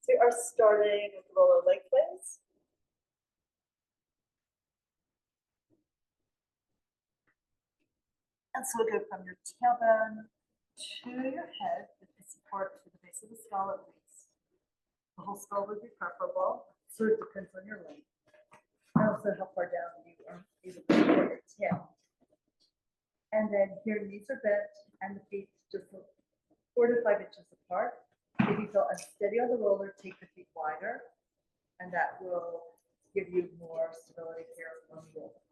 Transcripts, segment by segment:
We are starting with roller leg plays. And so we'll go from your tailbone to your head with the support to the base of the skull at least. The whole skull would be preferable. Sort of depends on your length. And also how far down you are able to support your tail. And then here, knees are bent and the feet just 4 to 5 inches apart. If you feel unsteady on the roller, take the feet wider, and that will give you more stability here on the roller.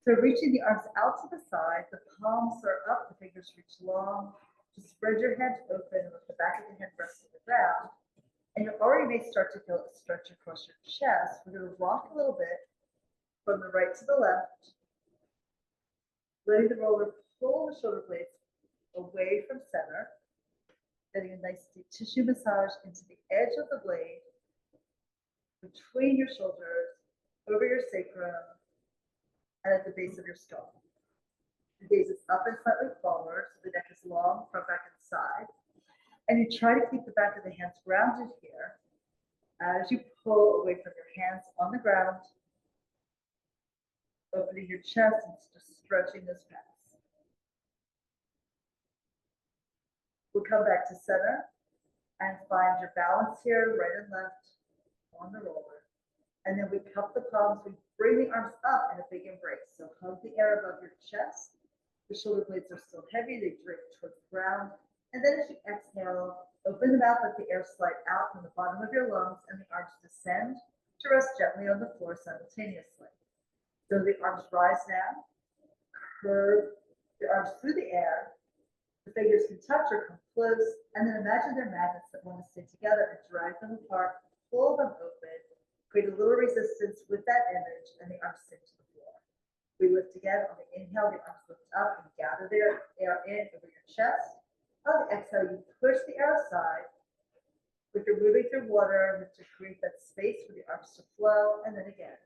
So reaching the arms out to the side, the palms are up, the fingers reach long. Just spread your head open with the back of the head rest on the ground. And you already may start to feel a stretch across your chest. We're going to rock a little bit from the right to the left, letting the roller pull the shoulder blades away from center, getting a nice deep tissue massage into the edge of the blade, between your shoulders, over your sacrum, and at the base of your skull. The gaze is up and slightly forward, so the neck is long, front, back, and side. And you try to keep the back of the hands grounded here as you pull away from your hands on the ground, opening your chest and just stretching this past. We'll come back to center and find your balance here, right and left on the roller. And then we cup the palms, we bring the arms up in a big embrace. So hug the air above your chest. The shoulder blades are still heavy, they drape towards the ground. And then as you exhale, open the mouth, let the air slide out from the bottom of your lungs, and the arms descend to rest gently on the floor simultaneously. So the arms rise now, curve the arms through the air. The fingers can touch or come close, and then imagine they're magnets that want to stay together and drag them apart, pull them open, create a little resistance with that image, and the arms sink to the floor. We lift again. On the inhale, the arms lift up and gather their air in over your chest. On the exhale, you push the air aside. Like you're moving through water to create that space for the arms to flow. And then again,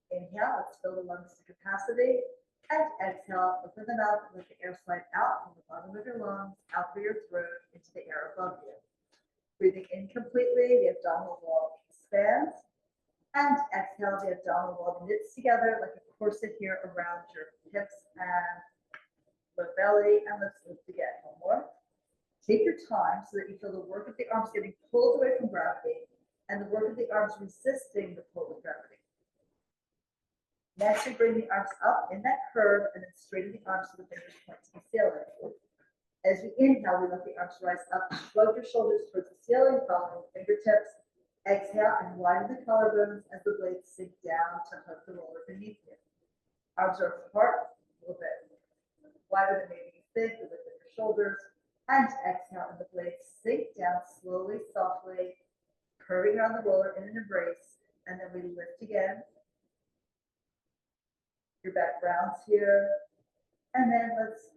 inhale, let's fill the lungs to capacity. And exhale, open the mouth and let the air slide out from the bottom of your lungs, out through your throat, into the air above you. Breathing in completely, the abdominal wall expands. And exhale, the abdominal wall knits together like a corset here around your hips and the belly. And let's lift again. One more. Take your time so that you feel the work of the arms getting pulled away from gravity and the work of the arms resisting the pull of gravity. Next, we bring the arms up in that curve and then straighten the arms so the fingers point to the ceiling. As we inhale, we let the arms rise up, shrug your shoulders towards the ceiling, following the fingertips. Exhale and widen the collarbones as the blades sink down to hug the roller beneath you. Arms are apart a little bit wider than maybe you think. You lift up your shoulders and exhale, and the blades sink down slowly, softly, curving around the roller in an embrace. And then we lift again. Your back rounds here. And then let's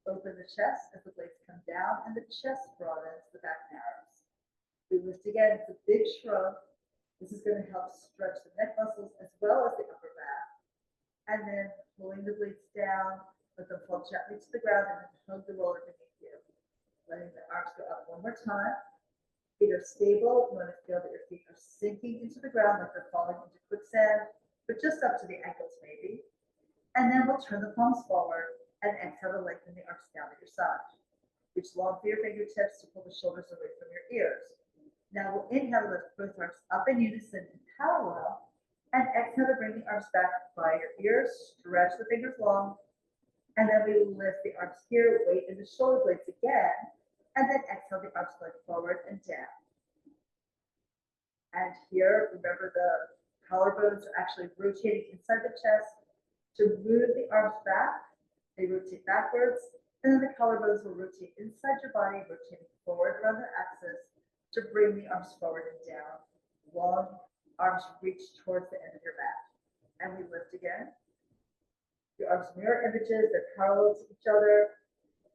open the chest as the blades come down and the chest broadens, the back narrows. We lift again, it's a big shrug. This is going to help stretch the neck muscles as well as the upper back. And then pulling the blades down, let them fall gently to the ground and then hug the roller beneath you. Letting the arms go up one more time. Feet are stable. You want to feel that your feet are sinking into the ground like they're falling into quicksand, but just up to the ankles maybe. And then we'll turn the palms forward and exhale to lengthen the arms down at your side. Reach long for your fingertips to pull the shoulders away from your ears. Now we'll inhale, lift both arms up in unison in parallel, and exhale to bring the arms back by your ears, stretch the fingers long, and then we lift the arms here, weight in the shoulder blades again, and then exhale the arms going forward and down. And here, remember the collarbones are actually rotating inside the chest. To move the arms back, they rotate backwards, and then the collarbones will rotate inside your body, rotating forward around their axis, to bring the arms forward and down. Long arms reach towards the end of your mat. And we lift again. Your arms mirror images, they're parallel to each other.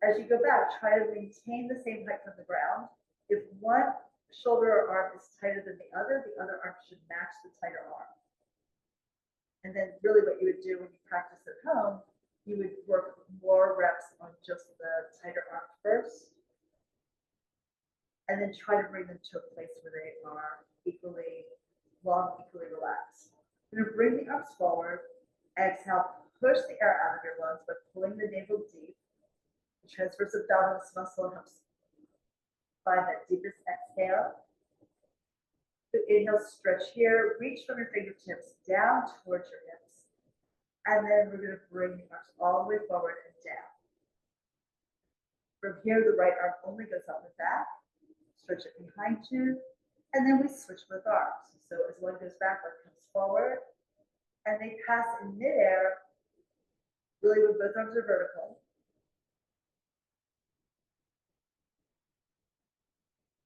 As you go back, try to maintain the same height from the ground. If one shoulder or arm is tighter than the other arm should match the tighter arm. And then really what you would do when you practice at home, you would work more reps on just the tighter arm first. and then try to bring them to a place where they are equally long, equally relaxed. You're gonna bring the arms forward, exhale, push the air out of your lungs by pulling the navel deep. The transverse abdominis muscle helps find that deepest exhale. So inhale, stretch here, reach from your fingertips down towards your hips. And then we're gonna bring the arms all the way forward and down. From here, the right arm only goes up and back. Stretch it behind you, and then we switch both arms. So as one goes back, one comes forward, and they pass in midair, really when both arms are vertical.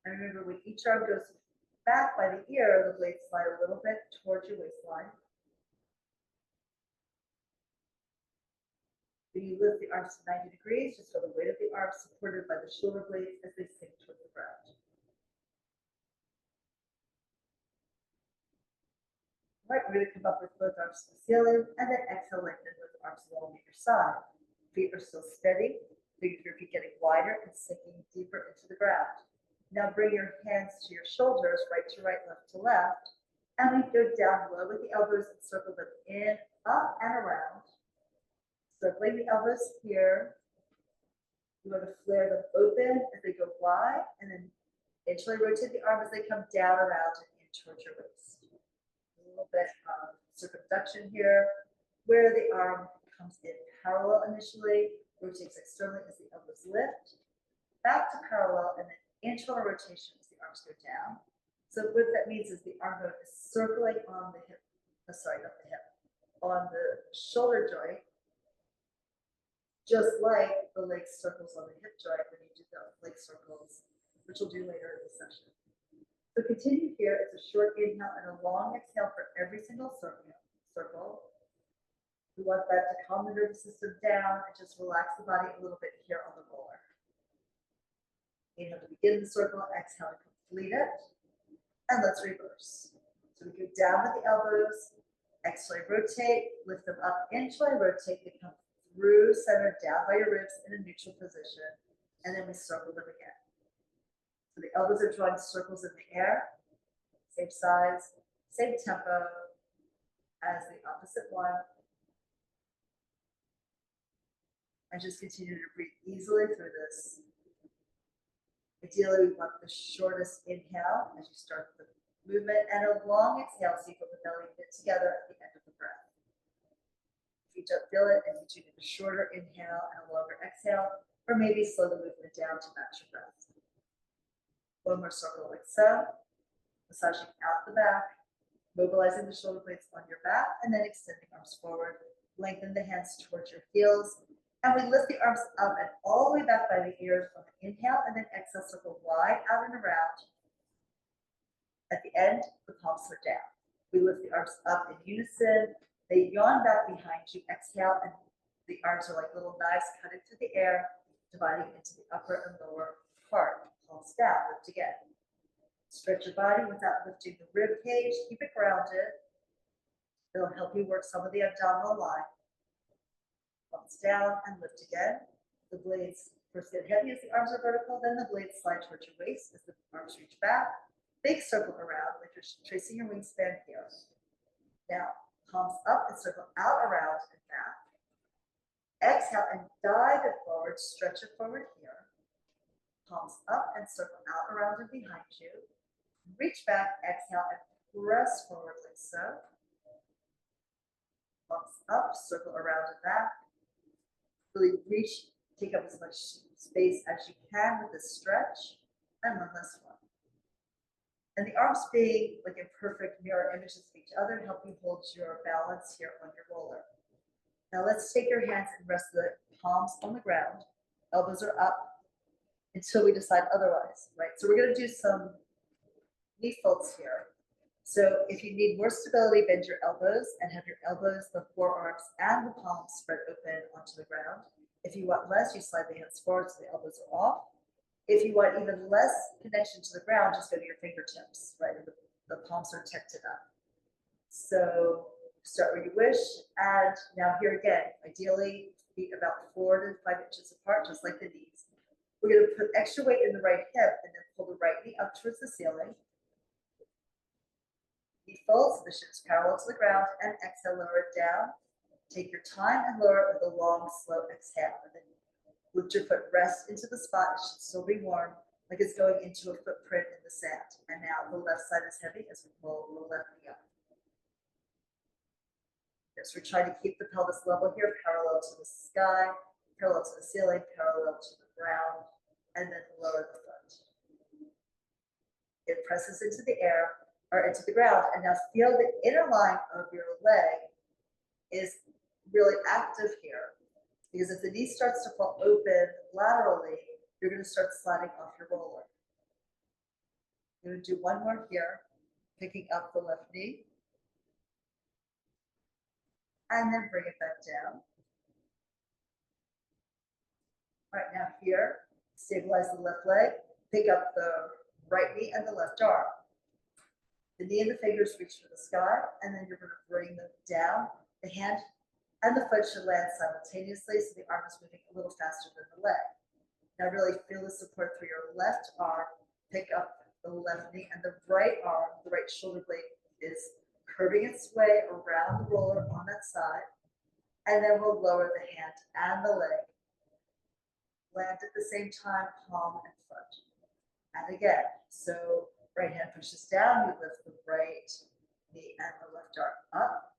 And remember, when each arm goes back by the ear, the blades slide a little bit towards your waistline. Then you lift the arms to 90 degrees, just feel the weight of the arms supported by the shoulder blades as they sink toward the ground. Right, we're going to come up with both arms to the ceiling, and then exhale, lengthen with arms along either side. Feet are still steady, fingers your feet getting wider and sinking deeper into the ground. Now bring your hands to your shoulders, right to right, left to left, and we go down low with the elbows and circle them in, up, and around. Circling the elbows here. You want to flare them open as they go wide, and then gently rotate the arm as they come down around and in towards your waist. A little bit of circumduction here, where the arm comes in parallel initially, rotates externally as the elbows lift, back to parallel, and then internal rotation as the arms go down. So what that means is the arm bone is circling on the hip, not the hip, on the shoulder joint, just like the leg circles on the hip joint when you do the leg circles, which we'll do later in the session. So continue here. It's a short inhale and a long exhale for every single circle. We want that to calm the nervous system down and just relax the body a little bit here on the roller. Inhale to begin the circle, exhale to complete it. And let's reverse. So we go down with the elbows, exhale, rotate, lift them up, inchly rotate, they come through center, down by your ribs in a neutral position, and then we circle them again. So the elbows are drawing circles in the air, same size, same tempo as the opposite one. And just continue to breathe easily through this. Ideally, we want the shortest inhale as you start the movement and a long exhale so you feel the belly knit together at the end of the breath. If you don't feel it, and you do need a shorter inhale and a longer exhale, or maybe slow the movement down to match your breath. One more circle like so, massaging out the back, mobilizing the shoulder blades on your back, and then extending arms forward. Lengthen the hands towards your heels, and we lift the arms up and all the way back by the ears on the inhale, and then exhale, circle wide out and around. At the end, the palms are down. We lift the arms up in unison. They yawn back behind you, exhale, and the arms are like little knives cutting through the air, dividing into the upper and lower part. Palms down, lift again. Stretch your body without lifting the rib cage, keep it grounded. It'll help you work some of the abdominal line. Palms down and lift again. The blades first get heavy as the arms are vertical, then the blades slide towards your waist as the arms reach back. Big circle around like you're tracing your wingspan here. Now, palms up and circle out around and back. Exhale and dive it forward, stretch it forward here. Palms up and circle out around and behind you. Reach back, exhale, and press forward like so. Palms up, circle around and back. Really reach, take up as much space as you can with this stretch. And one last one. And the arms being like imperfect mirror images of each other help you hold your balance here on your roller. Now let's take your hands and rest the palms on the ground. Elbows are up until we decide otherwise, right? So we're going to do some knee folds here. So if you need more stability, bend your elbows and have your elbows, the forearms, and the palms spread open onto the ground. If you want less, you slide the hands forward so the elbows are off. If you want even less connection to the ground, just go to your fingertips, right? The palms are tented up. So start where you wish. And now here again, ideally feet about 4 to 5 inches apart, just like the knees. We're going to put extra weight in the right hip and then pull the right knee up towards the ceiling. Knee folds, the shins parallel to the ground, and exhale, lower it down. Take your time and lower it with a long, slow exhale. And then lift your foot, rest into the spot. It should still be warm, like it's going into a footprint in the sand. And now the left side is heavy as we pull the left knee up. Yes, we're trying to keep the pelvis level here, parallel to the sky, parallel to the ceiling, parallel to the ground, and then lower the foot. It presses into the air or into the ground, and now feel the inner line of your leg is really active here, because if the knee starts to fall open laterally, you're going to start sliding off your roller. I'm going to do one more here, picking up the left knee, and then bring it back down. All right, now here, stabilize the left leg, pick up the right knee and the left arm. The knee and the fingers reach for the sky, and then you're going to bring them down. The hand and the foot should land simultaneously, so the arm is moving a little faster than the leg. Now really feel the support through your left arm, pick up the left knee, and the right arm, the right shoulder blade is curving its way around the roller on that side, and then we'll lower the hand and the leg. Land at the same time, palm and foot. And again, so right hand pushes down, you lift the right knee and the left arm up.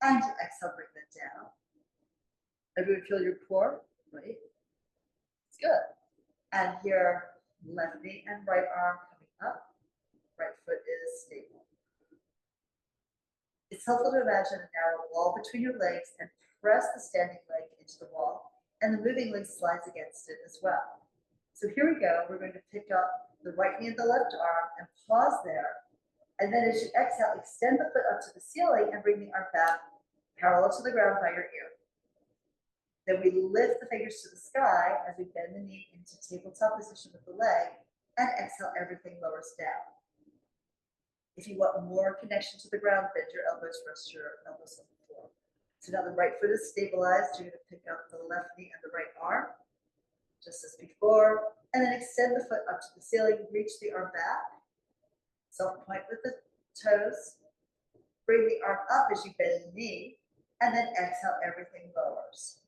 And exhale, bring that down. Everyone feel your core, right? It's good. And here, left knee and right arm coming up. Right foot is stable. It's helpful to imagine a narrow wall between your legs and press the standing leg into the wall, and the moving leg slides against it as well. So here we go. We're going to pick up the right knee and the left arm and pause there. And then as you exhale, extend the foot up to the ceiling and bring the arm back parallel to the ground by your ear. Then we lift the fingers to the sky as we bend the knee into tabletop position with the leg, and exhale, everything lowers down. If you want more connection to the ground, bend your elbows, rest your elbows on the floor. So now the right foot is stabilized. You're going to pick up the left knee and the right arm, just as before, and then extend the foot up to the ceiling, reach the arm back, self-point with the toes, bring the arm up as you bend the knee, and then exhale, everything lowers.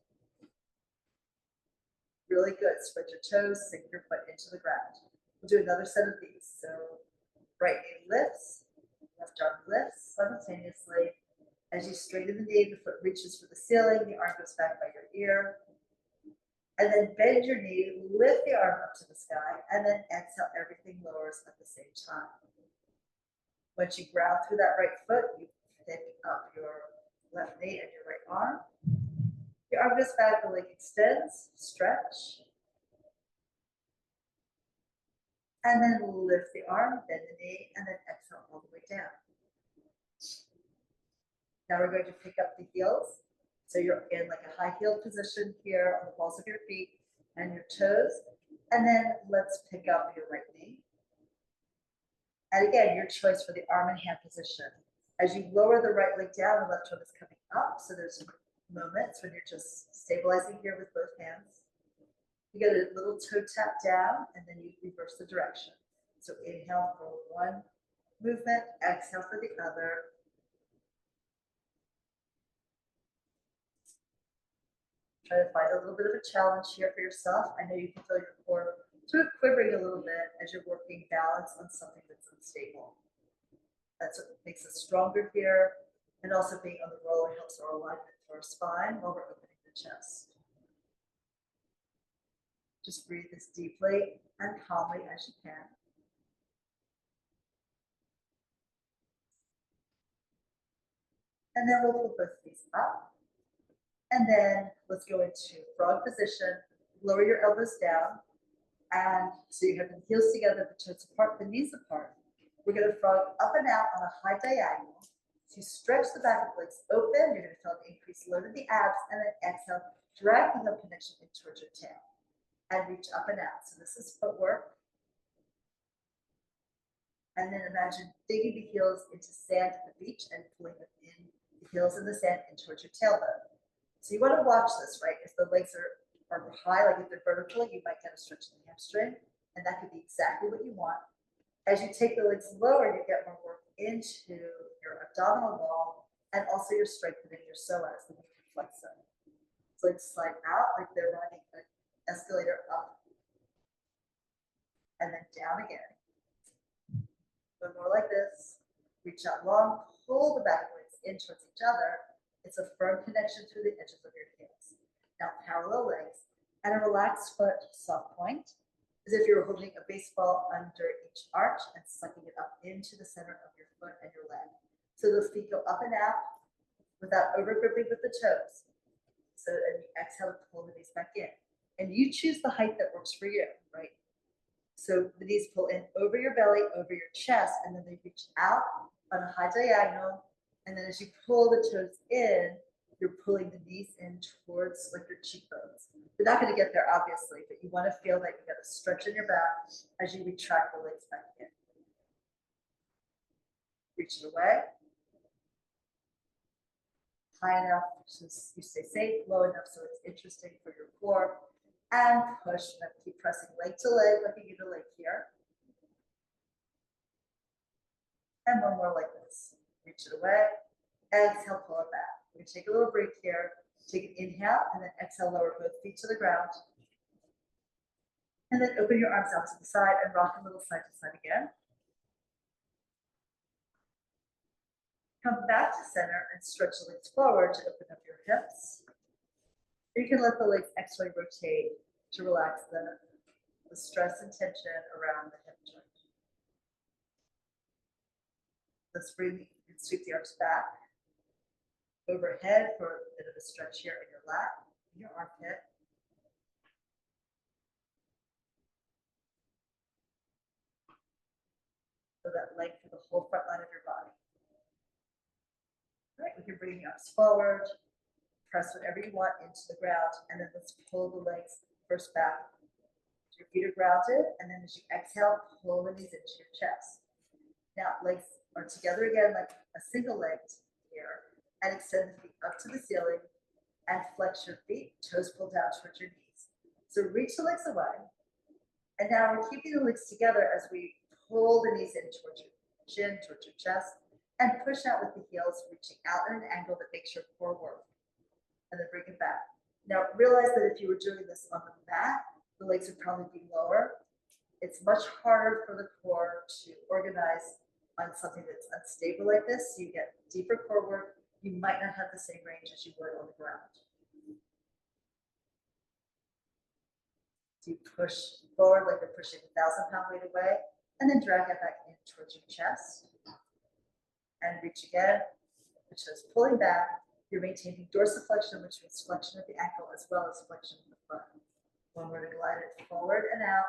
Really good. Spread your toes, sink your foot into the ground. We'll do another set of these. So right knee lifts, left arm lifts simultaneously. As you straighten the knee, the foot reaches for the ceiling, the arm goes back by your ear. And then bend your knee, lift the arm up to the sky, and then exhale, everything lowers at the same time. Once you ground through that right foot, you pick up your left knee and your right arm. Your arm goes back, the leg extends, stretch. And then lift the arm, bend the knee, and then exhale all the way down. Now we're going to pick up the heels. So you're in like a high heel position here on the balls of your feet and your toes. And then let's pick up your right knee. And again, your choice for the arm and hand position. As you lower the right leg down, the left arm is coming up. So there's moments when you're just stabilizing here with both hands. You get a little toe tap down, and then you reverse the direction. So inhale for one movement, exhale for the other. Try to find a little bit of a challenge here for yourself. I know you can feel your core sort of quivering a little bit as you're working balance on something that's unstable. That's what makes us stronger here. And also being on the roller helps our alignment to our spine while we're opening the chest. Just breathe as deeply and calmly as you can. And then we'll pull both feet up. And then let's go into frog position. Lower your elbows down. And so you have the heels together, the toes apart, the knees apart. We're going to frog up and out on a high diagonal. So you stretch the back of the legs open. You're going to feel an increased load in the abs. And then exhale, drag the heel connection in towards your tail. And reach up and out. So this is footwork. And then imagine digging the heels into sand at the beach and pulling them in, the heels in the sand in towards your tailbone. So you want to watch this, right? If the legs are are high, like if they're vertical, you might get a stretch in the hamstring, and that could be exactly what you want. As you take the legs lower, you get more work into your abdominal wall and also you're strengthening your psoas, the flexor. So legs slide out like they're riding an escalator up and then down again. One more like this. Reach out long, pull the back legs in towards each other. It's a firm connection through the edges of your heels. Now parallel legs and a relaxed foot soft point, as if you were holding a baseball under each arch and sucking it up into the center of your foot and your leg. So the feet go up and out without over gripping with the toes. So and you exhale to pull the knees back in. And you choose the height that works for you, right? So the knees pull in over your belly, over your chest, and then they reach out on a high diagonal. And then as you pull the toes in, you're pulling the knees in towards like your cheekbones. You're not going to get there, obviously, but you want to feel that you got a stretch in your back as you retract the legs back in. Reach it away. High enough so you stay safe, low enough so it's interesting for your core. And push, and keep pressing leg to leg, like you get a leg here. And one more like this. Reach it away. Exhale, pull it back. We're gonna take a little break here. Take an inhale, and then exhale, lower both feet to the ground. And then open your arms out to the side and rock a little side to side again. Come back to center and stretch the legs forward to open up your hips. You can let the legs externally rotate to relax the stress and tension around the hip joint. Let's breathe and sweep the arms back overhead for a bit of a stretch here in your lap, in your armpit. So that length for the whole front line of your body. All right, we can bring the arms forward, press whatever you want into the ground, and then let's pull the legs first back. Your feet are grounded, and then as you exhale, pull the knees into your chest. Now, legs are together again like a single leg here, and extend the feet up to the ceiling, and flex your feet, toes pulled down towards your knees. So reach the legs away, and now we're keeping the legs together as we pull the knees in towards your chin, towards your chest, and push out with the heels, reaching out at an angle that makes your core work. And then bring it back. Now realize that if you were doing this on the mat, the legs would probably be lower. It's much harder for the core to organize on something that's unstable like this. So you get deeper core work. You might not have the same range as you would on the ground. So you push forward like you're pushing a 1,000-pound weight away, and then drag it back in towards your chest. And reach again, the toes pulling back. You're maintaining dorsiflexion, which means flexion of the ankle as well as flexion of the foot. When we're going to glide it forward and out,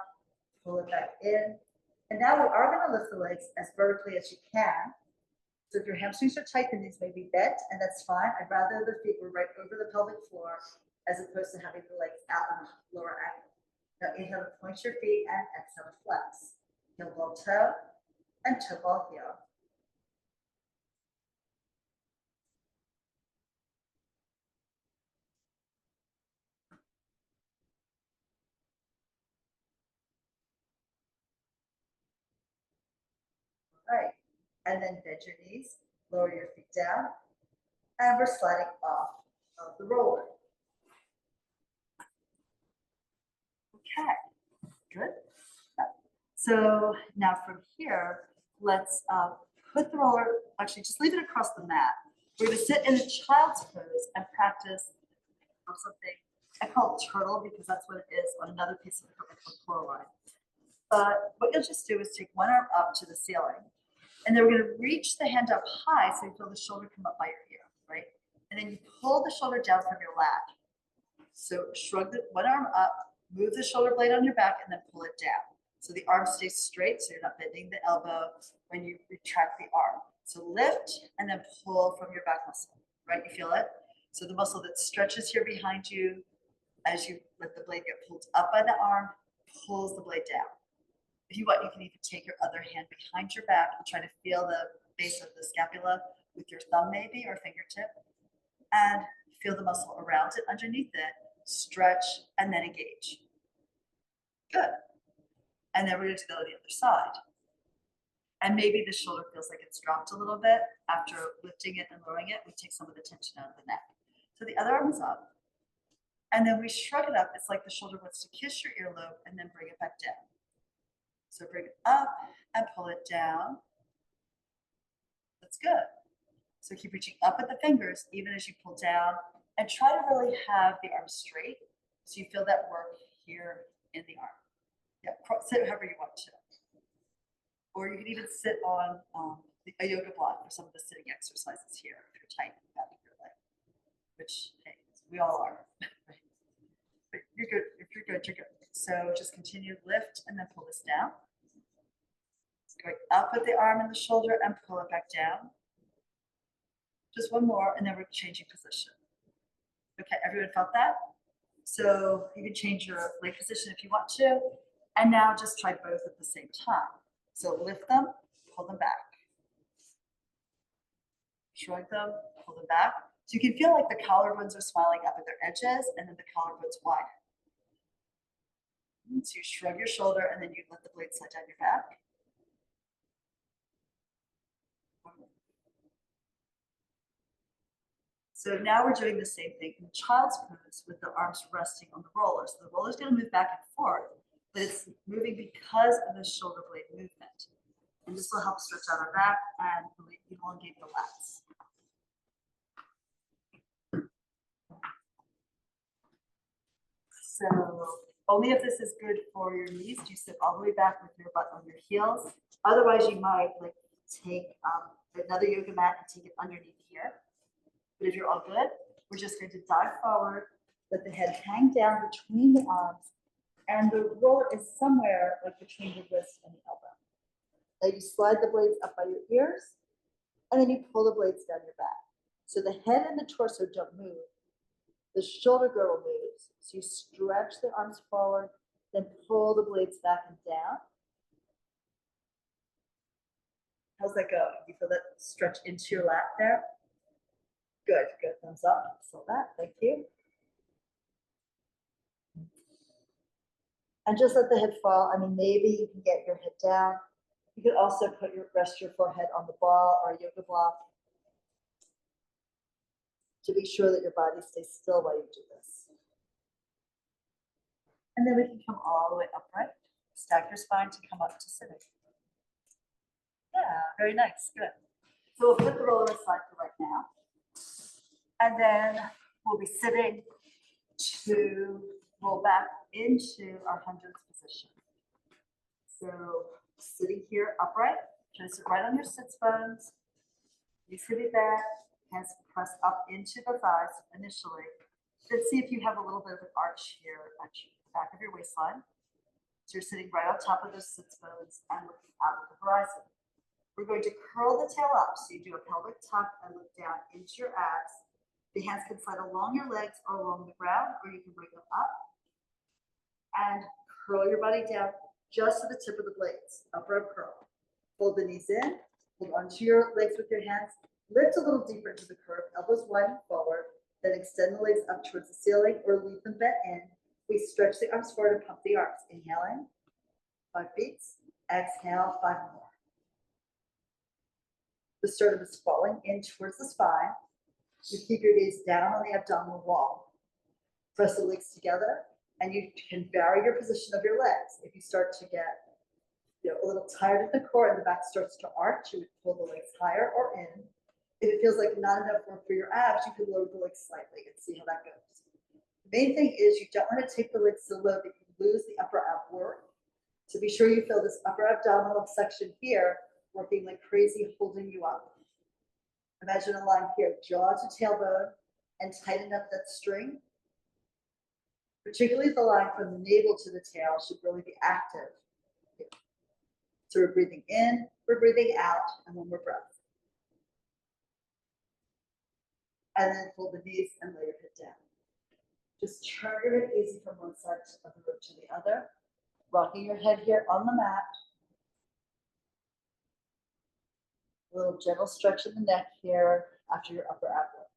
pull it back in. And now we are going to lift the legs as vertically as you can. So if your hamstrings are tight, the knees may be bent, and that's fine. I'd rather the feet were right over the pelvic floor as opposed to having the legs out on the lower angle. Now inhale to point your feet and exhale to flex. Heel ball toe and toe ball heel. All right, and then bend your knees, lower your feet down, and we're sliding off of the roller. Okay, good. So now from here, let's put the roller, actually just leave it across the mat. We're gonna sit in a child's pose and practice something I call it turtle because that's what it is on another piece of equipment called core line. But what you'll just do is take one arm up to the ceiling, and then we're going to reach the hand up high so you feel the shoulder come up by your ear, right? And then you pull the shoulder down from your lat. So shrug the one arm up, move the shoulder blade on your back, and then pull it down. So the arm stays straight, so you're not bending the elbow when you retract the arm. So lift and then pull from your back muscle, right? You feel it? So the muscle that stretches here behind you as you let the blade get pulled up by the arm, pulls the blade down. If you want, you can even take your other hand behind your back and try to feel the base of the scapula with your thumb maybe or fingertip and feel the muscle around it, underneath it, stretch, and then engage. Good. And then we're going to go to the other side. And maybe the shoulder feels like it's dropped a little bit. After lifting it and lowering it, we take some of the tension out of the neck. So the other arm is up. And then we shrug it up. It's like the shoulder wants to kiss your earlobe and then bring it back down. So bring it up and pull it down. That's good. So keep reaching up with the fingers even as you pull down, and try to really have the arm straight so you feel that work here in the arm. Yeah, sit however you want to. Or you can even sit on a yoga block for some of the sitting exercises here if you're tight in the back of your leg, which, hey, we all are. But you're good. If you're good, you're good. So just continue to lift and then pull this down. Going up with the arm and the shoulder and pull it back down. Just one more, and then we're changing position. Okay, everyone felt that? So you can change your leg position if you want to. And now just try both at the same time. So lift them, pull them back. Shrug them, pull them back. So you can feel like the collarbones are smiling up at their edges, and then the collarbones widen. So you shrug your shoulder, and then you let the blade slide down your back. So now we're doing the same thing in child's pose with the arms resting on the roller. So the roller is going to move back and forth, but it's moving because of the shoulder blade movement. And this will help stretch out our back and really elongate the lats. So only if this is good for your knees do you sit all the way back with your butt on your heels. Otherwise, you might like take another yoga mat and take it underneath here. But if you're all good, we're just going to dive forward, let the head hang down between the arms, and the roller is somewhere like between the wrist and the elbow. Now you slide the blades up by your ears, and then you pull the blades down your back. So the head and the torso don't move. The shoulder girdle moves. So you stretch the arms forward, then pull the blades back and down. How's that go? You feel that stretch into your lat there? Good, good. Thumbs up. Saw that. Thank you. And just let the head fall. I mean, maybe you can get your head down. You could also rest your forehead on the ball or a yoga block to be sure that your body stays still while you do this. And then we can come all the way upright. Stack your spine to come up to sitting. Yeah, very nice. Good. So we'll put the roller aside for right now. And then we'll be sitting to roll back into our hundreds position. So sitting here upright, try to sit right on your sits bones. You sit it back, hands press up into the thighs initially. Then see if you have a little bit of an arch here at the back of your waistline. So you're sitting right on top of those sits bones and looking out at the horizon. We're going to curl the tail up. So you do a pelvic tuck and look down into your abs. The hands can slide along your legs or along the ground, or you can bring them up and curl your body down just to the tip of the blades, upper arm curl. Fold the knees in, hold onto your legs with your hands, lift a little deeper into the curve, elbows widen forward, then extend the legs up towards the ceiling or leave them bent in. We stretch the arms forward and pump the arms. Inhaling, 5 beats. Exhale, 5 more. The sternum is falling in towards the spine. You keep your gaze down on the abdominal wall. Press the legs together, and you can vary your position of your legs. If you start to get a little tired at the core and the back starts to arch, you would pull the legs higher or in. If it feels like not enough work for your abs, you can lower the legs slightly and see how that goes. The main thing is you don't want to take the legs so low that you lose the upper ab work. So be sure you feel this upper abdominal section here working like crazy, holding you up. Imagine a line here, jaw to tailbone, and tighten up that string. Particularly the line from the navel to the tail should really be active. So we're breathing in, we're breathing out, and one more breath. And then fold the knees and lay your head down. Just turn your head easy from one side of the room to the other, rocking your head here on the mat. A little gentle stretch in the neck here after your upper ab work.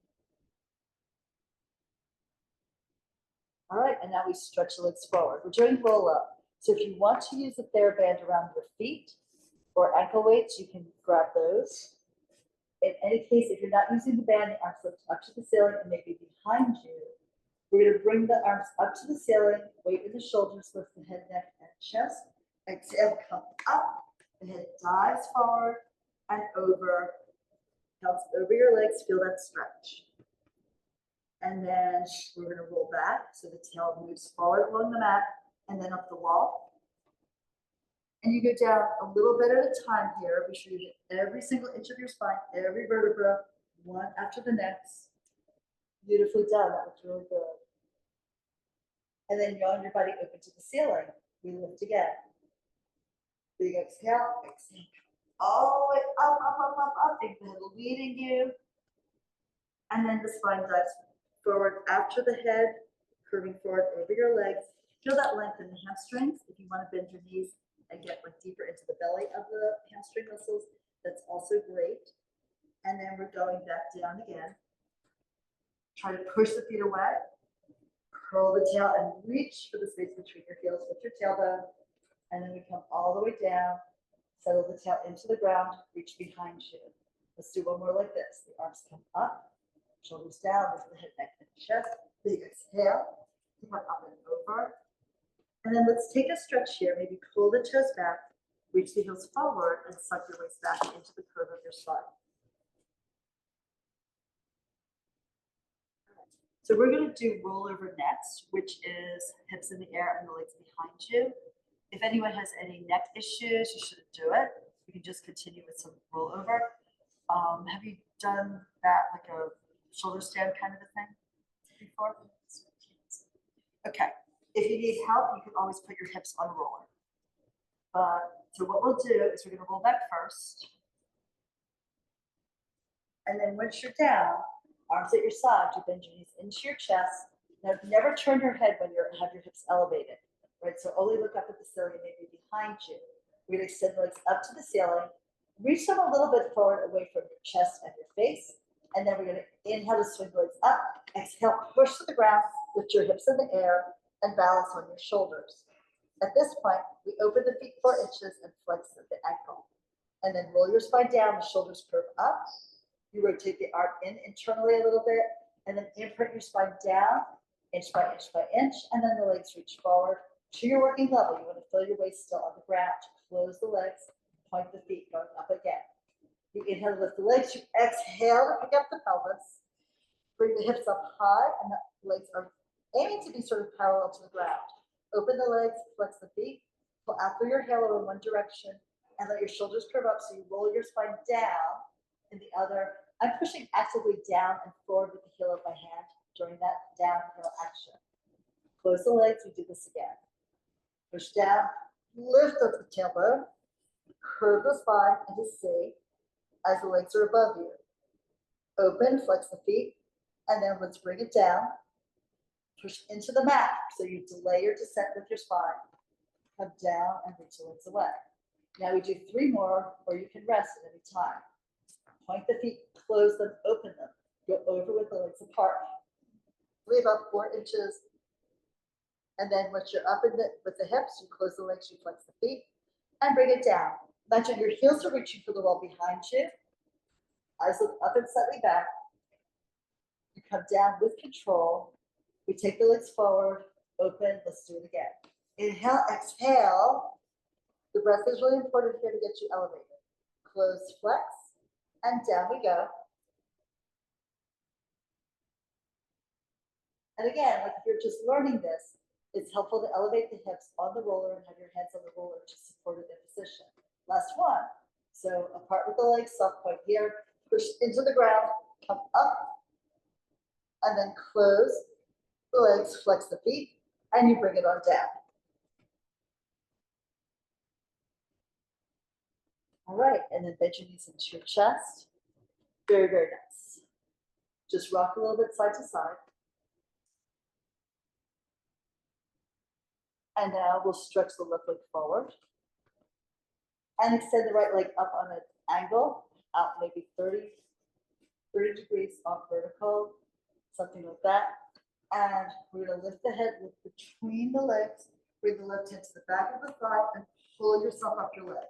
All right, and now we stretch the legs forward. We're doing roll up. So if you want to use a TheraBand around your feet or ankle weights, you can grab those. In any case, if you're not using the band, the arms lift up to the ceiling and maybe behind you. We're going to bring the arms up to the ceiling, weight in the shoulders, lift the head, neck, and chest. Exhale, come up. The head dives forward and over. Counts over your legs, feel that stretch. And then we're going to roll back so the tail moves forward along the mat and then up the wall. And you go down a little bit at a time here. Be sure you hit every single inch of your spine, every vertebra, one after the next. Beautifully done. That was really good. And then yawn your body open to the ceiling. We lift again. Big exhale, exhale. All the way up, up, up, up, up. Think the head leading you. And then the spine dives forward after the head, curving forward over your legs. Feel that length in the hamstrings. If you want to bend your knees and get like deeper into the belly of the hamstring muscles, that's also great. And then we're going back down again. Try to push the feet away. Curl the tail and reach for the space between your heels with your tailbone. And then we come all the way down. Settle the tail into the ground. Reach behind you. Let's do one more like this. The arms come up. Shoulders down, lift the head, neck, and chest. Big exhale. Come up and over. And then let's take a stretch here. Maybe pull the toes back, reach the heels forward, and suck your waist back into the curve of your spine. So we're going to do rollover next, which is hips in the air and the legs behind you. If anyone has any neck issues, you shouldn't do it. You can just continue with some rollover. Have you done that, like a shoulder stand kind of a thing before? Okay. If you need help, you can always put your hips on a roller. So what we'll do is we're going to roll back first. And then once you're down, arms at your side, you bend your knees into your chest. Now, never turn your head when you have your hips elevated, right? So only look up at the ceiling, maybe behind you. We're going to extend the legs up to the ceiling. Reach them a little bit forward away from your chest and your face. And then we're going to inhale to swing the legs up. Exhale, push to the ground, lift your hips in the air, and balance on your shoulders. At this point, we open the feet 4 inches and flex at the ankle. And then roll your spine down, the shoulders curve up. You rotate the arm in internally a little bit, and then imprint your spine down, inch by inch by inch, and then the legs reach forward to your working level. You want to feel your waist still on the ground. Close the legs, point the feet, going up again. You inhale to lift the legs, you exhale to pick up the pelvis. Bring the hips up high, and the legs are aiming to be sort of parallel to the ground. Open the legs, flex the feet, pull out through your halo in one direction, and let your shoulders curve up so you roll your spine down in the other. I'm pushing actively down and forward with the heel of my hand during that downhill action. Close the legs, we do this again. Push down, lift up the tailbone, curve the spine into C as the legs are above you. Open, flex the feet, and then let's bring it down. Push into the mat, so you delay your descent with your spine. Come down and reach the legs away. Now we do 3 more, or you can rest at any time. Point the feet, close them, open them. Go over with the legs apart. Leave up 4 inches. And then once you're up with the hips, you close the legs, you flex the feet, and bring it down. Imagine your heels are reaching for the wall behind you. Eyes look up and slightly back. You come down with control. We take the legs forward, open, let's do it again. Inhale, exhale. The breath is really important here to get you elevated. Close, flex, and down we go. And again, like if you're just learning this, it's helpful to elevate the hips on the roller and have your hands on the roller to support it in position. Last one. So apart with the legs, soft point here, push into the ground, come up, and then close the legs, flex the feet, and you bring it on down. All right, and then bend your knees into your chest. Very, very nice. Just rock a little bit side to side. And now we'll stretch the left leg forward. And extend the right leg up on an angle, out maybe 30 degrees off vertical, something like that. And we're gonna lift the head, look between the legs, bring the left hand to the back of the thigh and pull yourself up your leg.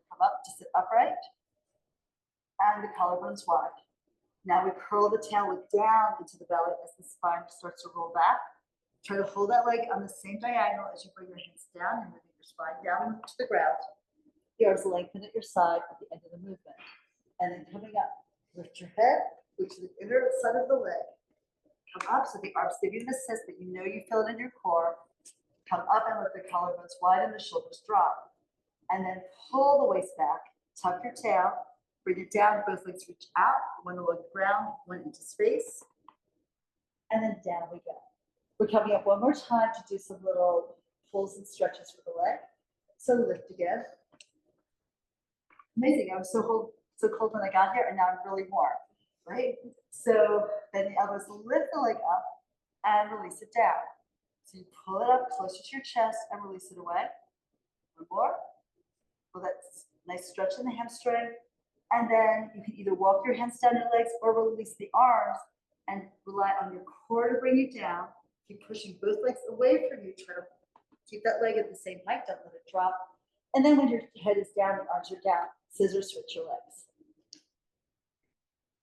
Come up to sit upright and the collarbones wide. Now we curl the tail, look down into the belly as the spine starts to roll back. Try to hold that leg on the same diagonal as you bring your hands down and moving your spine down to the ground. The arms lengthen at your side at the end of the movement. And then coming up, lift your head, look to the inner side of the leg. Come up so the arms give you an assist, but you know you feel it in your core. Come up and let the collarbones wide and the shoulders drop. And then pull the waist back, tuck your tail, bring it down, both legs reach out, one along the ground, one into space. And then down we go. We're coming up one more time to do some little pulls and stretches for the leg. So lift again. Amazing, I was so cold when I got here and now I'm really warm, right? So then the elbows, lift the leg up and release it down. So you pull it up closer to your chest and release it away. One more. Well, that's nice stretch in the hamstring. And then you can either walk your hands down your legs or release the arms and rely on your core to bring you down. Keep pushing both legs away from you. Try to keep that leg at the same height. Don't let it drop. And then when your head is down, the arms are down. Scissors switch your legs.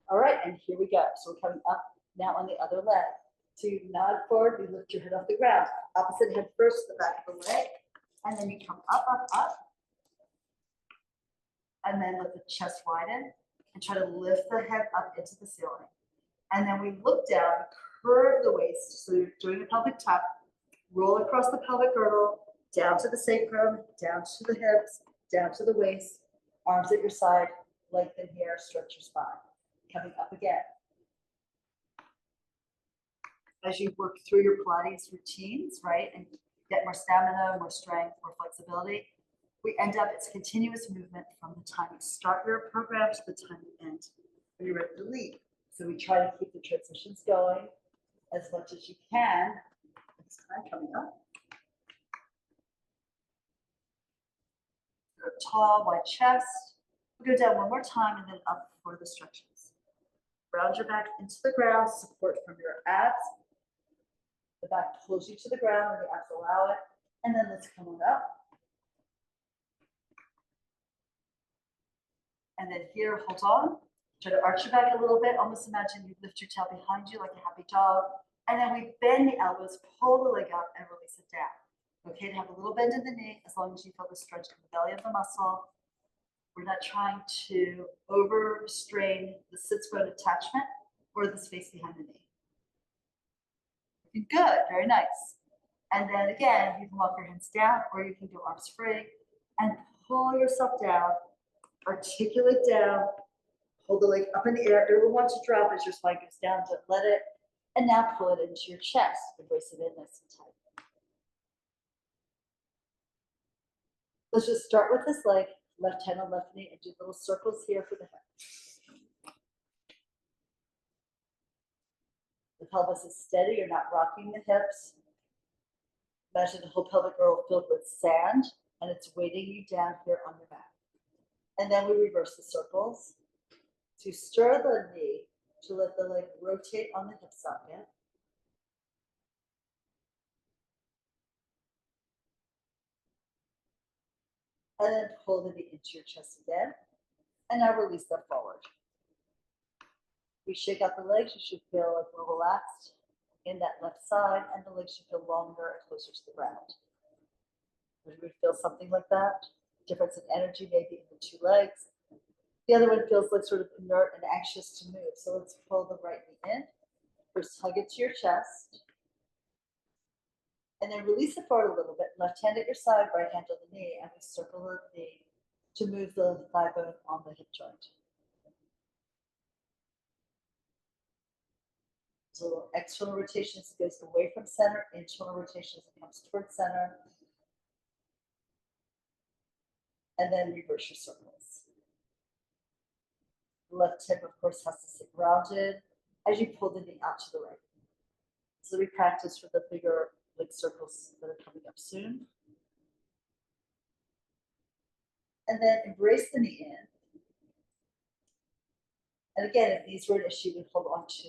All right, and here we go. So we're coming up now on the other leg. So you nod forward, you lift your head off the ground. Opposite head first, the back of the leg. And then you come up, up, up. And then let the chest widen and try to lift the head up into the ceiling. And then we look down, curve the waist. So you're doing a pelvic tuck, roll across the pelvic girdle, down to the sacrum, down to the hips, down to the waist, arms at your side, lengthen here, stretch your spine. Coming up again. As you work through your Pilates routines, right, and get more stamina, more strength, more flexibility, we end up, it's continuous movement from the time you start your program to the time you end when you're ready to leave. So we try to keep the transitions going as much as you can. Next time coming up. Tall, wide chest. We'll go down one more time and then up for the stretches. Round your back into the ground, support from your abs. The back pulls you to the ground and the abs allow it. And then let's come on up. And then here, hold on. Try to arch your back a little bit. Almost imagine you lift your tail behind you like a happy dog. And then we bend the elbows, pull the leg up, and release it down. Okay to have a little bend in the knee as long as you feel the stretch in the belly of the muscle. We're not trying to overstrain the sits bone attachment or the space behind the knee. Good, very nice. And then again, you can walk your hands down or you can go arms free and pull yourself down, articulate down, hold the leg up in the air. It will want to drop as your spine goes down, don't let it. And now pull it into your chest, embrace it in nice and tight. Let's just start with this leg, left hand on left knee, and do little circles here for the head. The pelvis is steady, you're not rocking the hips. Imagine the whole pelvic girdle filled with sand, and it's weighting you down here on your back. And then we reverse the circles to stir the knee, to let the leg rotate on the hip socket. And then pull the knee into your chest again. And now release that forward. We shake out the legs, you should feel like we're relaxed in that left side, and the legs should feel longer and closer to the ground. Would we feel something like that? Difference in energy maybe in the two legs. The other one feels like sort of inert and anxious to move. So let's pull the right knee in. First, hug it to your chest. And then release it forward a little bit. Left hand at your side, right hand on the knee, and we circle the knee to move the thigh bone on the hip joint. So external rotations goes away from center, internal rotations comes towards center. And then reverse your circles. The left hip, of course, has to sit grounded as you pull the knee out to the right. So we practice for the bigger leg circles that are coming up soon. And then embrace the knee in. And again, if these were an issue, we'd hold on to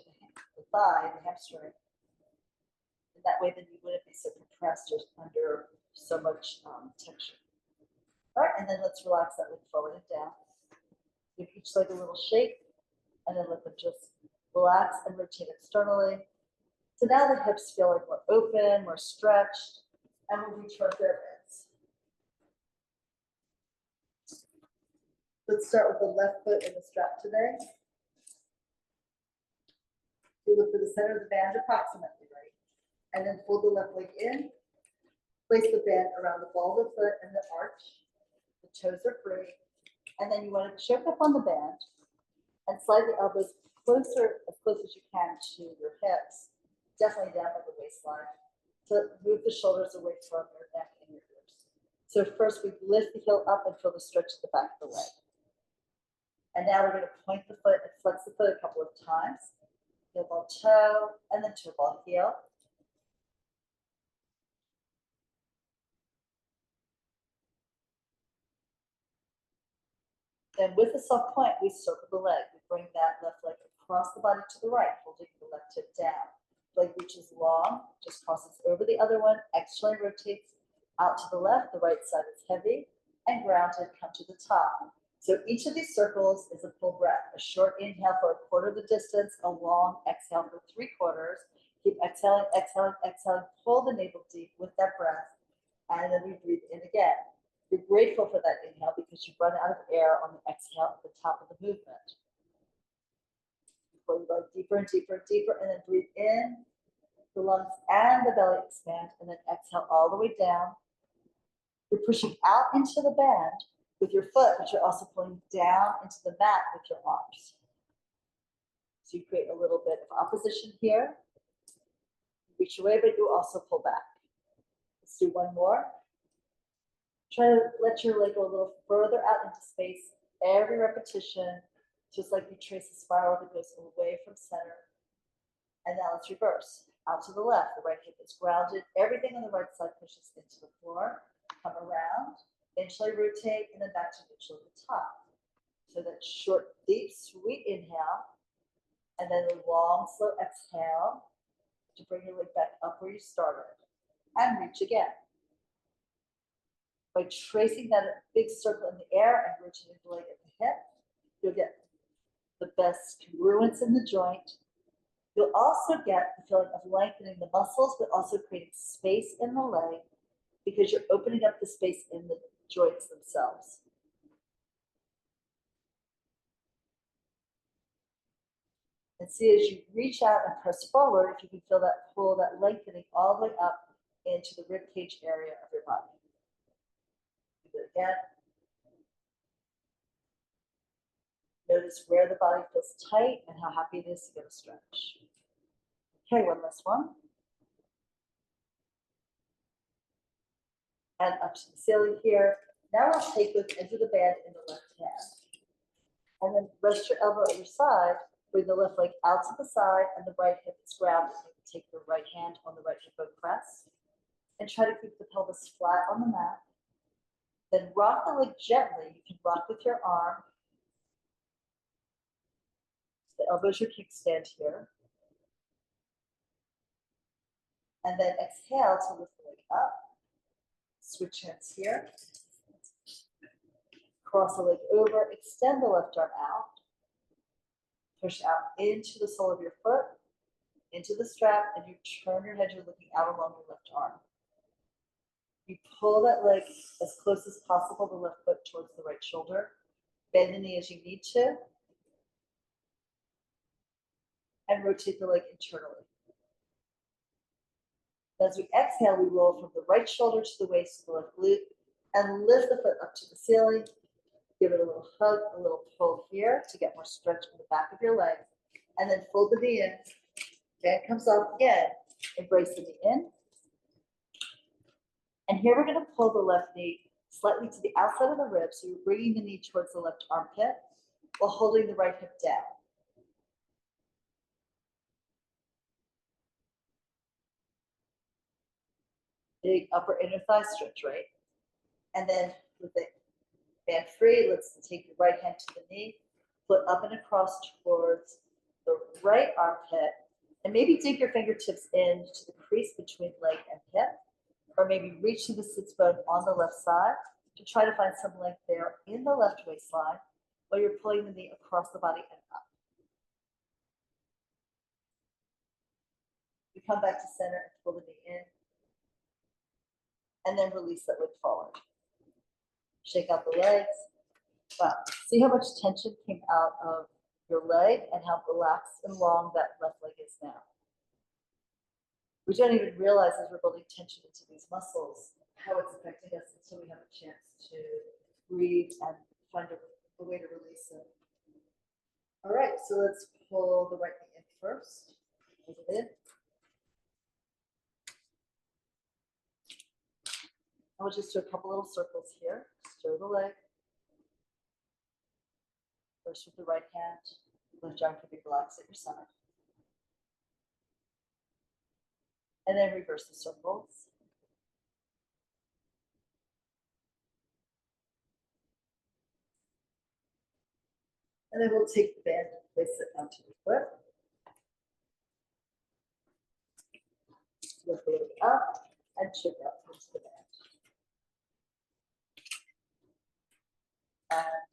the thigh, the hamstring. And that way then you wouldn't be so compressed or under so much tension. All right, and then let's relax that leg forward and down. Give each leg a little shake, and then let them just relax and rotate externally. So now the hips feel like more open, more stretched, and we'll reach our pyramids. Let's start with the left foot in the strap today. You look for the center of the band approximately, right? And then fold the left leg in. Place the band around the ball of the foot and the arch. The toes are free. And then you want to choke up on the band and slide the elbows closer, as close as you can to your hips. Definitely down by the waistline. To move the shoulders away from your neck and your ears. So first we lift the heel up and feel the stretch at the back of the leg. And now we're going to point the foot and flex the foot a couple of times. Heel ball toe, and then toe ball heel. Then with the soft point, we circle the leg. We bring that left leg across the body to the right, holding the left hip down. Leg reaches long, just crosses over the other one, externally rotates out to the left, the right side is heavy, and grounded, come to the top. So each of these circles is a full breath. A short inhale for a quarter of the distance, a long exhale for 3/4. Keep exhaling, exhaling, exhaling. Pull the navel deep with that breath, and then we breathe in again. You're grateful for that inhale because you run out of air on the exhale at the top of the movement. Pull you go deeper and deeper and deeper, and then breathe in. The lungs and the belly expand, and then exhale all the way down. You're pushing out into the band with your foot, but you're also pulling down into the mat with your arms. So you create a little bit of opposition here. You reach away, but you also pull back. Let's do one more. Try to let your leg go a little further out into space. Every repetition, just like you trace a spiral that goes away from center. And now let's reverse. Out to the left, the right hip is grounded. Everything on the right side pushes into the floor. Come around, inchly rotate, and then back to neutral at the top. So that short, deep, sweet inhale, and then a long, slow exhale to bring your leg back up where you started. And reach again. By tracing that big circle in the air and rotating the leg at the hip, you'll get the best congruence in the joint. You'll also get the feeling of lengthening the muscles, but also creating space in the leg because you're opening up the space in the joints themselves. And see as you reach out and press forward, if you can feel that pull, that lengthening all the way up into the rib cage area of your body. Do it again. Notice where the body feels tight and how happy it is to get a stretch. Okay, one last one. And up to the ceiling here. Now we'll take this into the band in the left hand. And then rest your elbow at your side. Bring the left leg out to the side and the right hip is grounded. Take your right hand on the right hip bone press. And try to keep the pelvis flat on the mat. Then rock the leg gently. You can rock with your arm. The elbows your kickstand here. And then exhale to lift the leg up. Switch hands here. Cross the leg over, extend the left arm out. Push out into the sole of your foot, into the strap, and you turn your head, you're looking out along your left arm. You pull that leg as close as possible, the left foot towards the right shoulder. Bend the knee as you need to. And rotate the leg internally. As we exhale, we roll from the right shoulder to the waist to the left glute and lift the foot up to the ceiling. Give it a little hug, a little pull here to get more stretch in the back of your leg. And then fold the knee in. Band comes off again. Embrace the knee in. And here we're going to pull the left knee slightly to the outside of the rib. So you're bringing the knee towards the left armpit while holding the right hip down. Big upper inner thigh stretch, right? And then with the band free, let's take your right hand to the knee, foot up and across towards the right armpit, And maybe dig your fingertips into the crease between leg and hip, or maybe reach to the sits bone on the left side to try to find some length there in the left waistline while you're pulling the knee across the body and up. You come back to center and pull the knee in, and then release that weight forward. Shake out the legs. Wow, see how much tension came out of your leg and how relaxed and long that left leg is now. We don't even realize as we're building tension into these muscles how it's affecting us until we have a chance to breathe and find a way to release it. All right, so let's pull the right knee in first. Hold it in. And we'll just do a couple little circles here. Stir the leg. First with the right hand. Left arm can be relaxed at your side. And then reverse the circles. And then we'll take the band and place it onto the foot. Lift the leg up and chip out into the band. And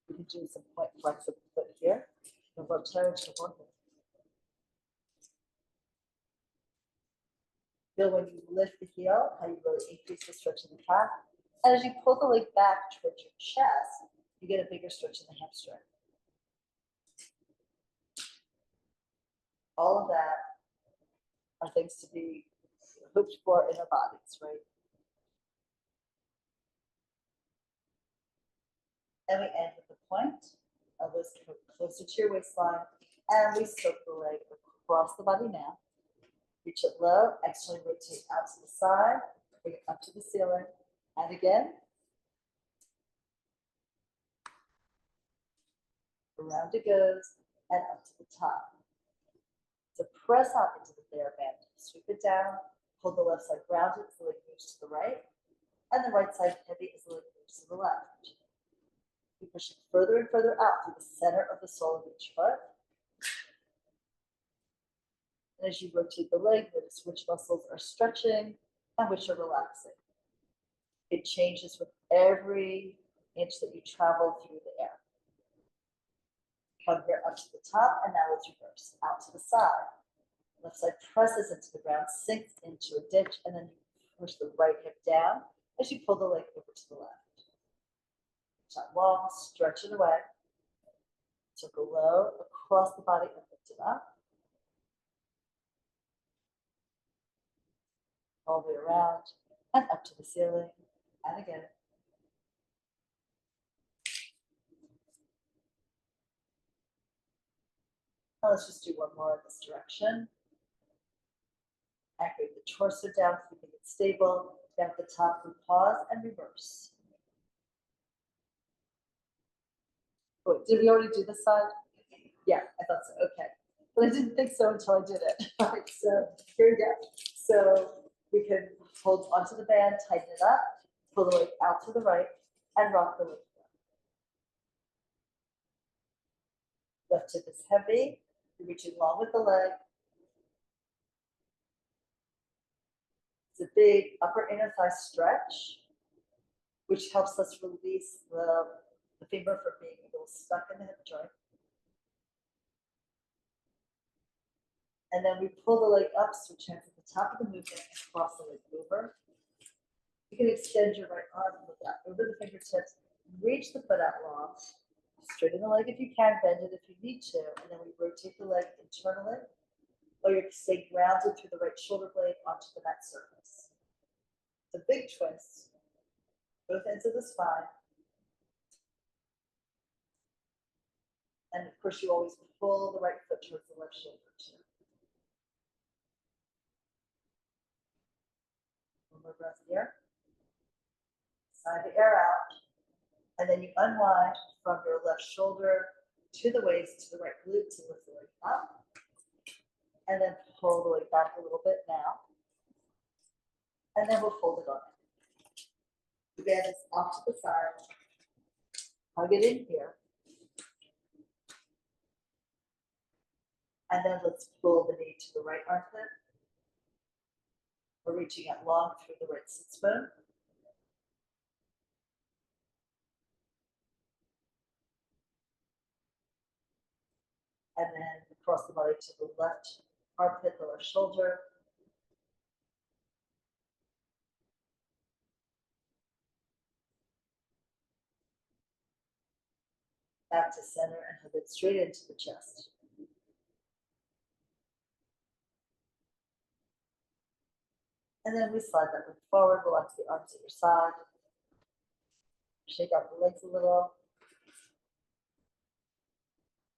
we can do some point flex of the foot here. Feel when you lift the heel, how you really increase the stretch in the calf. And as you pull the leg back towards your chest, you get a bigger stretch in the hamstring. All of that are things to be hoped for in our bodies, right? And we end with the point. Elbows closer to your waistline. And we soak the leg across the body now. Reach it low. Externally rotate out to the side. Bring it up to the ceiling. And again. Around it goes. And up to the top. So press out into the bare band. Sweep it down. Hold the left side grounded as the leg moves to the right. And the right side heavy as the leg moves to the left. You push it further and further out through the center of the sole of each foot. And as you rotate the leg, notice which muscles are stretching and which are relaxing. It changes with every inch that you travel through the air. Come here up to the top, and now let's reverse. Out to the side. Left side presses into the ground, sinks into a ditch, and then you push the right hip down as you pull the leg over to the left. Not long, stretch it away. Circle low across the body and lift it up. All the way around and up to the ceiling. And again. Now let's just do one more in this direction. Anchor the torso down, keeping it stable. Down at the top, we pause and reverse. Wait, did we already do this side? Yeah, I thought so. Okay. But I didn't think so until I did it. All right, so here we go. So we can hold onto the band, tighten it up, pull the leg out to the right, and rock the leg. Left hip is heavy. You're reaching long with the leg. It's a big upper inner thigh stretch, which helps us release the femur from being a little stuck in the hip joint. And then we pull the leg up, switch hands at the top of the movement, and cross the leg over. You can extend your right arm over the fingertips, reach the foot out long, straighten the leg if you can, bend it if you need to, and then we rotate the leg internally, or you stay grounded through the right shoulder blade onto the mat surface. It's a big twist, both ends of the spine. And of course, you always pull the right foot towards the left shoulder too. One more breath here. Sigh the air out. And then you unwind from your left shoulder to the waist, to the right glute to lift the leg up. And then pull the leg back a little bit now. And then we'll fold it on. The band is off to the side. Hug it in here. And then let's pull the knee to the right armpit. We're reaching it long through the right sit bone. And then across the body to the left armpit, lower shoulder. Back to center and hug it straight into the chest. And then we slide that one forward, relax the arms at your side. Shake out the legs a little.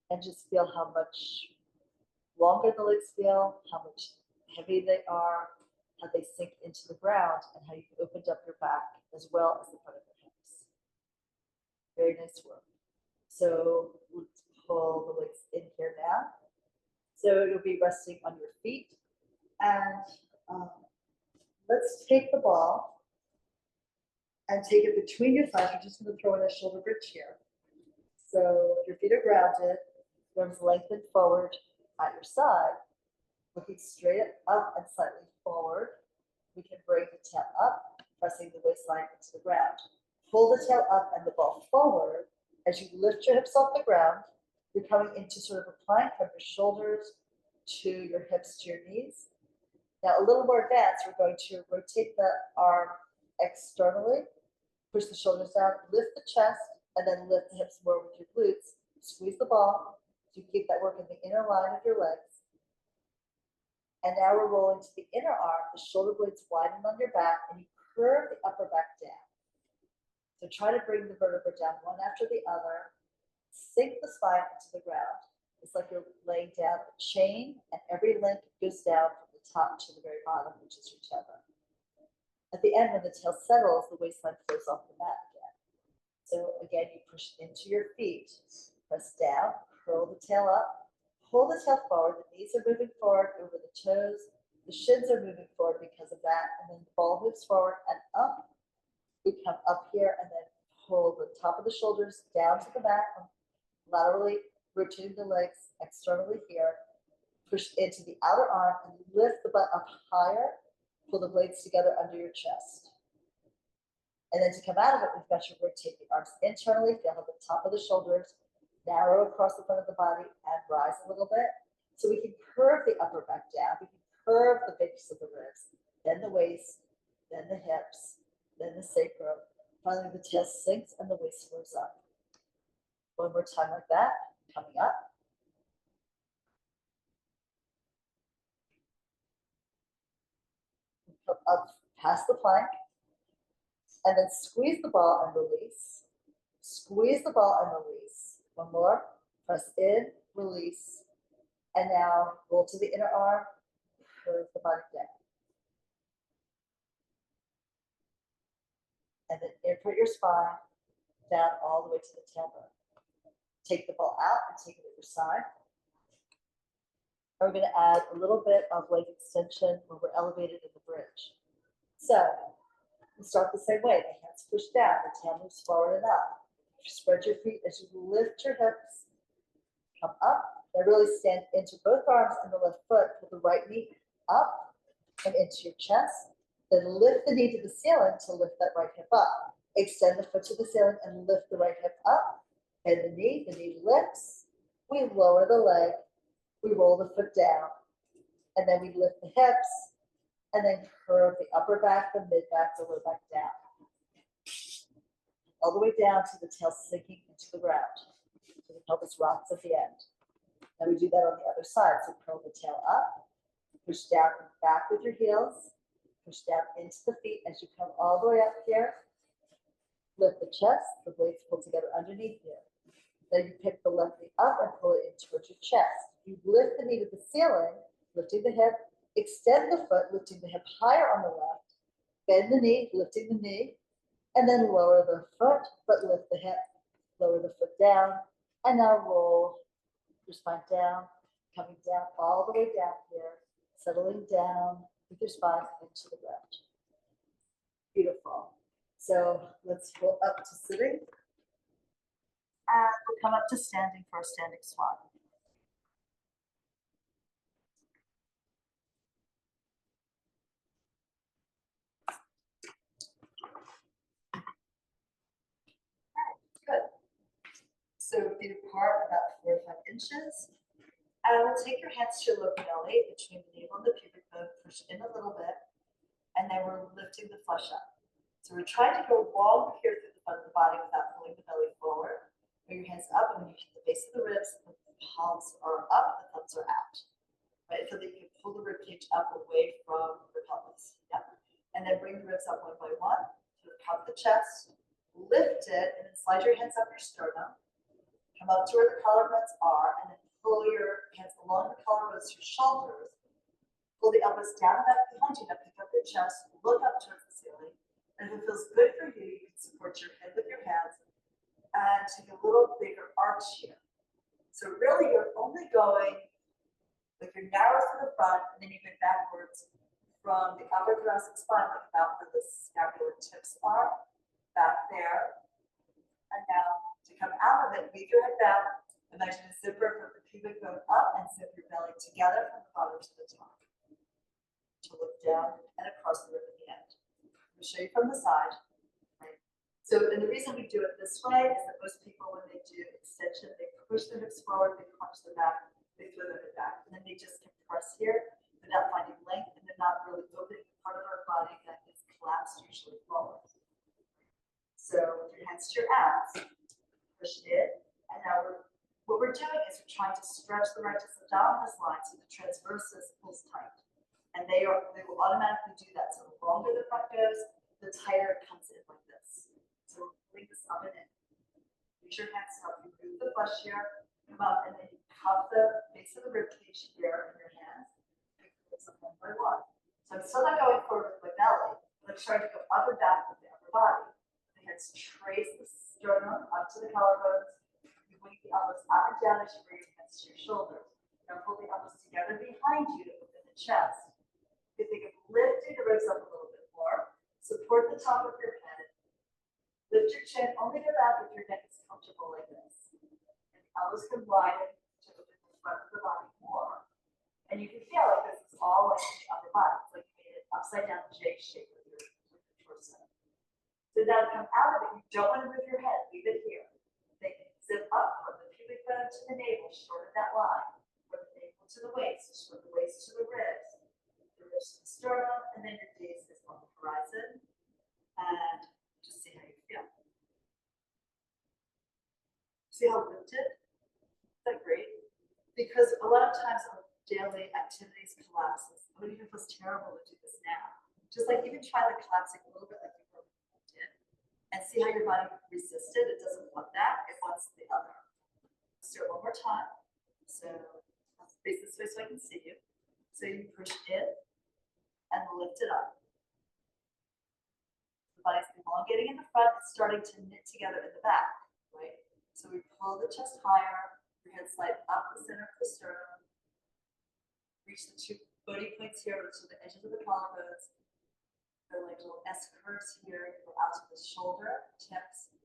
And just feel how much longer the legs feel, how much heavy they are, how they sink into the ground, and how you've opened up your back as well as the front of your hips. Very nice work. So let's pull the legs in here now. So you'll be resting on your feet. And let's take the ball and take it between your thighs. We're just going to throw in a shoulder bridge here. So your feet are grounded, arms lengthened forward at your side, looking straight up and slightly forward. We can bring the tail up, pressing the waistline into the ground. Pull the tail up and the ball forward. As you lift your hips off the ground, you're coming into sort of a plank from your shoulders to your hips to your knees. Now, a little more advanced, we're going to rotate the arm externally, push the shoulders down, lift the chest, and then lift the hips more with your glutes. Squeeze the ball to keep that work in the inner line of your legs. And now we're rolling to the inner arm, the shoulder blades widen on your back, and you curve the upper back down. So try to bring the vertebra down one after the other. Sink the spine into the ground. It's like you're laying down a chain, and every link goes down from the top to the very bottom, which is your tether. At the end, when the tail settles, the waistline flows off the mat again. So again, you push into your feet, press down, curl the tail up, pull the tail forward, the knees are moving forward over the toes, the shins are moving forward because of that, and then the ball moves forward and up. We come up here and then pull the top of the shoulders down to the mat, laterally rotating the legs externally here, push into the outer arm and lift the butt up higher, pull the blades together under your chest. And then to come out of it, we've got you rotate the arms internally, feel how the top of the shoulders narrow across the front of the body and rise a little bit. So we can curve the upper back down, we can curve the base of the ribs, then the waist, then the hips, then the sacrum. Finally, the tail sinks and the waist flows up. One more time like that, coming up. Come up past the plank, and then squeeze the ball and release. Squeeze the ball and release. One more. Press in, release. And now roll to the inner arm, curve the body down. And then invert your spine down all the way to the tailbone. Take the ball out and take it at your side. And we're going to add a little bit of leg extension where we're elevated in the bridge. So we'll start the same way. The hands push down, the tail moves forward and up. Spread your feet as you lift your hips. Come up. Now really stand into both arms and the left foot. Put the right knee up and into your chest. Then lift the knee to the ceiling to lift that right hip up. Extend the foot to the ceiling and lift the right hip up. Bend the knee lifts. We lower the leg. We roll the foot down. And then we lift the hips. And then curve the upper back, the mid back, the lower back down. All the way down to the tail sinking into the ground. So the pelvis rocks at the end. Now we do that on the other side. So curl the tail up. Push down and back with your heels. Push down into the feet as you come all the way up here. Lift the chest, the blades pull together underneath you. Then you pick the left knee up and pull it in towards your chest. You lift the knee to the ceiling, lifting the hip, extend the foot, lifting the hip higher on the left, bend the knee, lifting the knee, and then lower the foot, but lift the hip, lower the foot down, and now roll your spine down, coming down all the way down here, settling down with your spine into the ground. Beautiful. So let's roll up to sitting. And we'll come up to standing for a standing squat. feet apart about 4 to 5 inches. And we'll take your hands to your lower belly between the navel and the pubic bone, push in a little bit, and then we're lifting the flesh up. So we're trying to go long here through the front of the body without pulling the belly forward. Bring your hands up, and when you hit the base of the ribs, the palms are up, the thumbs are out. Right, so that you can pull the rib cage up away from the pelvis. Yep. And then bring the ribs up one by one to the top of the chest. Lift it, and then slide your hands up your sternum. Come up to where the collarbones are, and then pull your hands along the collarbones to your shoulders. Pull the elbows down and back behind you. Now pick up your chest, look up towards the ceiling. And if it feels good for you, you can support your head with your hands and take a little bigger arch here. So really, you're only going with your narrows to the front, and then you go backwards from the upper thoracic spine, like about where the scapular tips are, back there. And now to come out of it, leave your head back. Imagine a zipper from the pubic bone up and zip your belly together from the bottom to the top. To look down and across the rib at the end. I'll show you from the side. Right? So, and the reason we do it this way is that most people, when they do extension, they push their hips forward, they crunch their back, they throw their head back, and then they just compress here without finding length, and they're not really opening the part of our body that is collapsed usually forward. So, with your hands to your abs, push it in, and now what we're doing is we're trying to stretch the rectus abdominis line so the transversus pulls tight. And they will automatically do that. So the longer the front goes, the tighter it comes in like this. So bring this up and in. Use your hands to help you move the flesh here. Come up, and then you cup the base of the rib cage here in your hands. Pick this up one by one. So I'm still not going forward with my belly, but I'm starting to go up and back with the upper body. The hands trace the sternum up to the collarbones. You wing the elbows up and down as you bring your hands to your shoulders. Now pull the elbows together behind you to open the chest. You think of lifting the ribs up a little bit more. Support the top of your head. Lift your chin only to back if your neck is comfortable like this. And elbows can widen to open the front of the body more. And you can feel like this is all like the upper body. It's like you made an upside down J shape with your torso. So now to come out of it, you don't want to move your head. Leave it here. They can zip up from the pubic bone to the navel, shorten that line. From the navel to the waist, from the waist to the ribs. To the sternum, and then your gaze is on the horizon, and just see how you feel. See how lifted? Is that great? Because a lot of times our daily activities collapses. It even feels terrible to do this now. Just like even try like collapsing a little bit like you did, and see how your body resisted. It doesn't want that, it wants the other. Let's do it one more time. So let's face this way so I can see you. So you push in and lift it up. The body's elongating in the front, it's starting to knit together in the back, right? So we pull the chest higher, your head slide up the center of the sternum, reach the two body points here, which are the edges of the collarbones. They're like little S curves here, go out to the shoulder tips,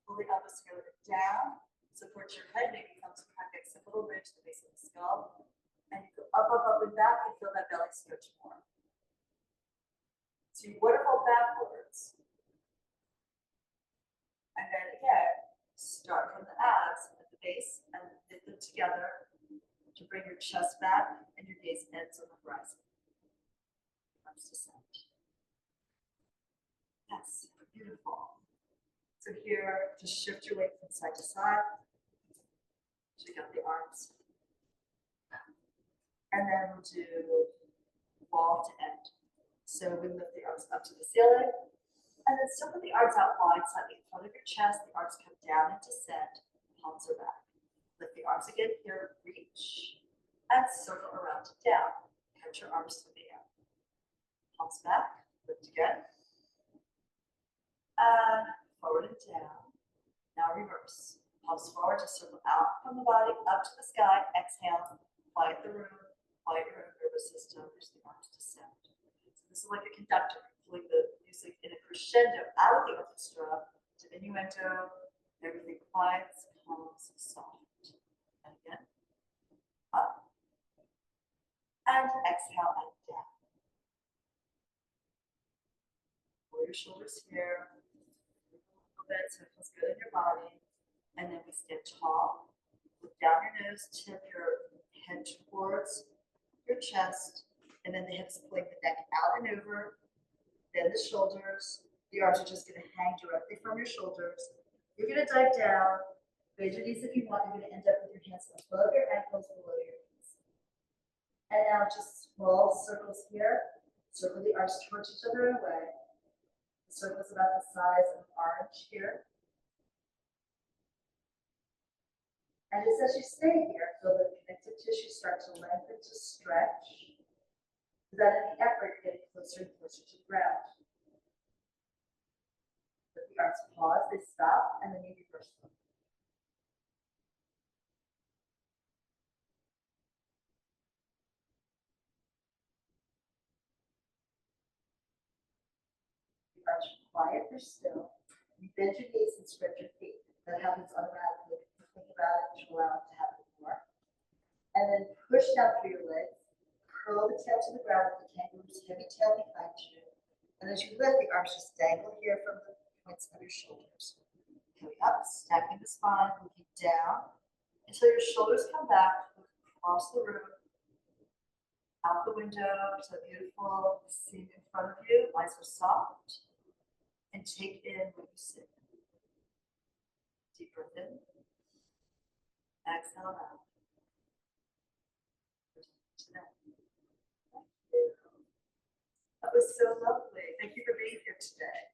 pull the elbows together down, support your head, maybe come to kind of occipital ridge, the base of the skull, and you go up, up, up, and back, and feel that belly stretch more. So you waterfall backwards. And then again, start from the abs at the base and knit them together to bring your chest back and your gaze ends on the horizon. Arms descend. Yes, beautiful. So here, just shift your weight from side to side. Check out the arms. And then we'll do wall to end. So we lift the arms up to the ceiling, and then still put the arms out wide, slightly in front of your chest. The arms come down and descend, palms are back. Lift the arms again here, reach, and circle around to down. Catch your arms through the air. Palms back, lift again, and forward and down. Now reverse. Palms forward to circle out from the body, up to the sky. Exhale, quiet the room, quiet your own nervous system as the arms descend. This is like a conductor pulling the music in a crescendo out of the orchestra, diminuendo, everything quiets, calms, soft. And again, up, and exhale and down. Pull your shoulders here, a little bit so it feels good in your body. And then we stand tall. Look down your nose, tip your head towards your chest, and then the hips pulling the neck out and over. Bend the shoulders. The arms are just going to hang directly from your shoulders. You're going to dive down. Bend your knees if you want. You're going to end up with your hands above your ankles, below your knees. And now just small circles here. Circle the arms towards each other and away. The circle is about the size of an orange here. And just as you stay here, feel the connective tissue start to lengthen, to stretch. Without any effort, you're getting closer and closer to the ground. Let the arms pause, they stop, and then you reverse them. The arms are quiet, they're still. You bend your knees and spread your feet. That happens automatically. If you think about it, you allow it to happen more. And then push down through your legs. Curl the tail to the ground with the kangaroo's heavy tail behind you. And as you lift, the arms just dangle here from the points of your shoulders. Coming up, stacking the spine, looking down until your shoulders come back, look across the room, out the window to the beautiful scene in front of you. Eyes are soft. And take in what you see. Deep breath in. Exhale out. That was so lovely. Thank you for being here today.